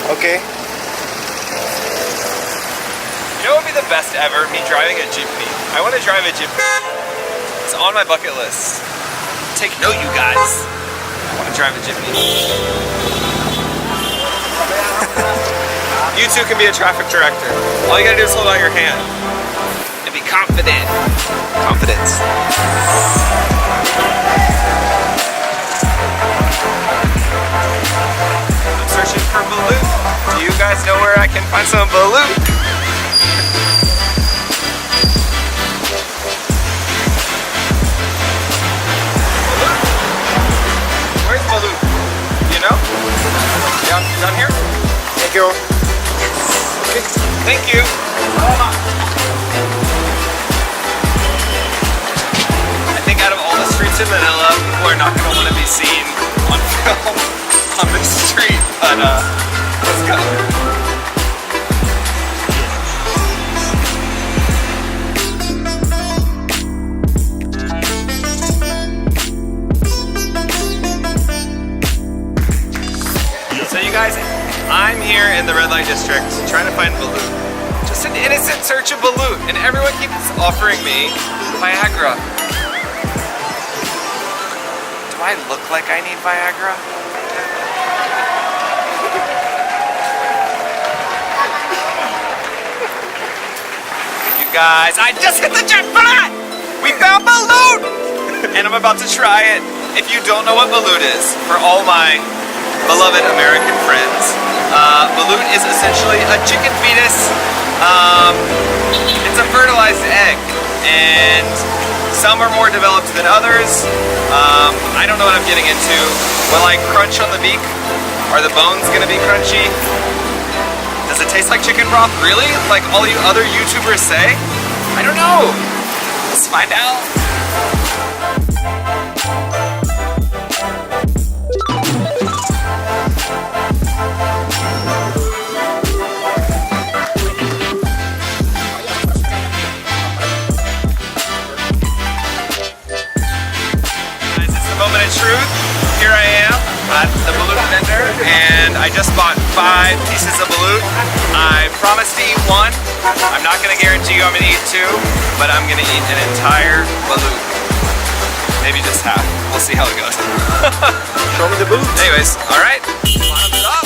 Okay. You know what would be the best ever? Me driving a jeepney. I want to drive a jeepney. It's on my bucket list. Take note, you guys. I want to drive a jeepney. You too can be a traffic director. All you gotta do is hold out your hand and be confident. Confidence. I'm searching for balut. Do you guys know where I can find some balut? Where's balut? Do you know? Down here? Thank you. Okay. Thank you. I think out of all the streets in Manila, people are not going to want to be seen on film on this street, but let's go. So you guys, I'm here in the red light district trying to find balut. Just an innocent search of balut, and everyone keeps offering me Viagra. Do I look like I need Viagra? You guys, I just hit the jackpot! We found balut! And I'm about to try it. If you don't know what balut is, for all my beloved American friends, balut is essentially a chicken fetus. It's a fertilized egg, and some are more developed than others. I don't know what I'm getting into. Will I crunch on the beak? Are the bones gonna be crunchy? Does it taste like chicken broth? Really? Like all you other YouTubers say? I don't know. Let's find out. Moment of truth, here I am at the balut vendor, and I just bought 5 pieces of balut. I promised to eat 1. I'm not going to guarantee you I'm going to eat 2, but I'm going to eat an entire balut. Maybe just half. We'll see how it goes. Show me the balut. Anyways, alright. Bottoms it up.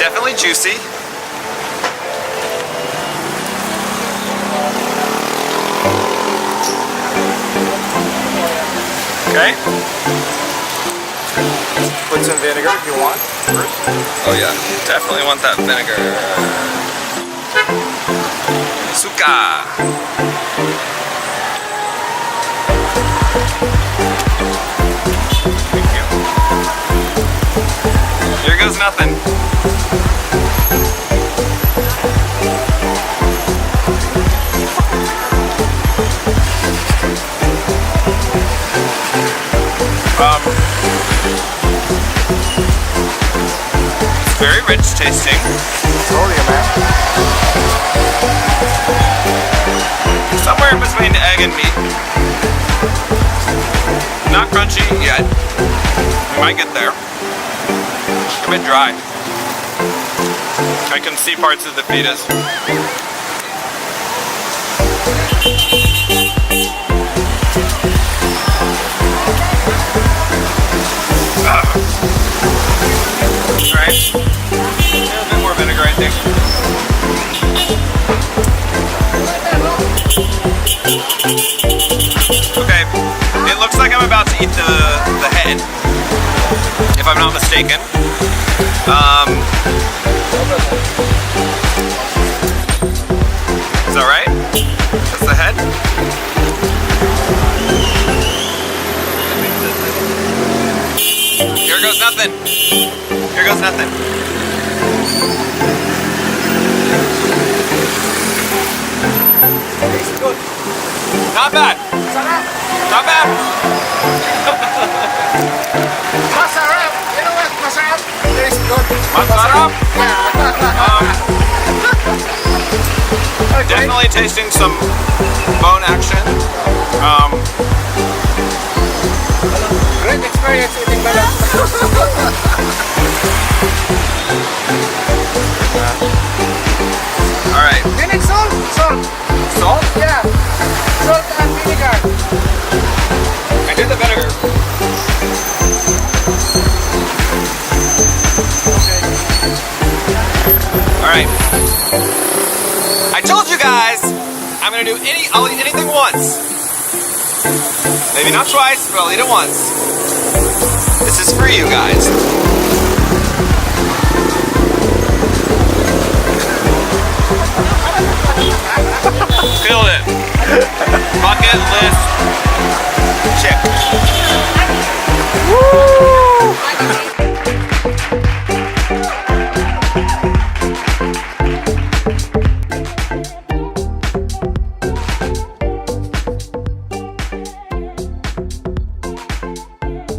Definitely juicy. Okay. Put some vinegar if you want first. Oh yeah, definitely want that vinegar. Suka. Thank you. Here goes nothing. It's very rich tasting. Told you, man. Somewhere in between egg and meat. Not crunchy yet. We might get there. A bit dry. I can see parts of the fetus. Alright. Yeah, a bit more vinegar, I think. Okay. It looks like I'm about to eat the head, if I'm not mistaken. Is that right? That's the head? Here goes nothing. Here goes nothing. Good. Not bad. Not bad. Masarap. You know what? Masarap. Tastes good. Masarap? Yeah. Definitely tasting some bone action. Great experience eating balut. All right. You need salt? Salt. Salt? Yeah. Salt and vinegar. I did the vinegar. All right. I told you guys I'm gonna do I'll eat anything once. Maybe not twice, but I'll eat it once. This is for you guys. Killed it. Bucket list check. Woo!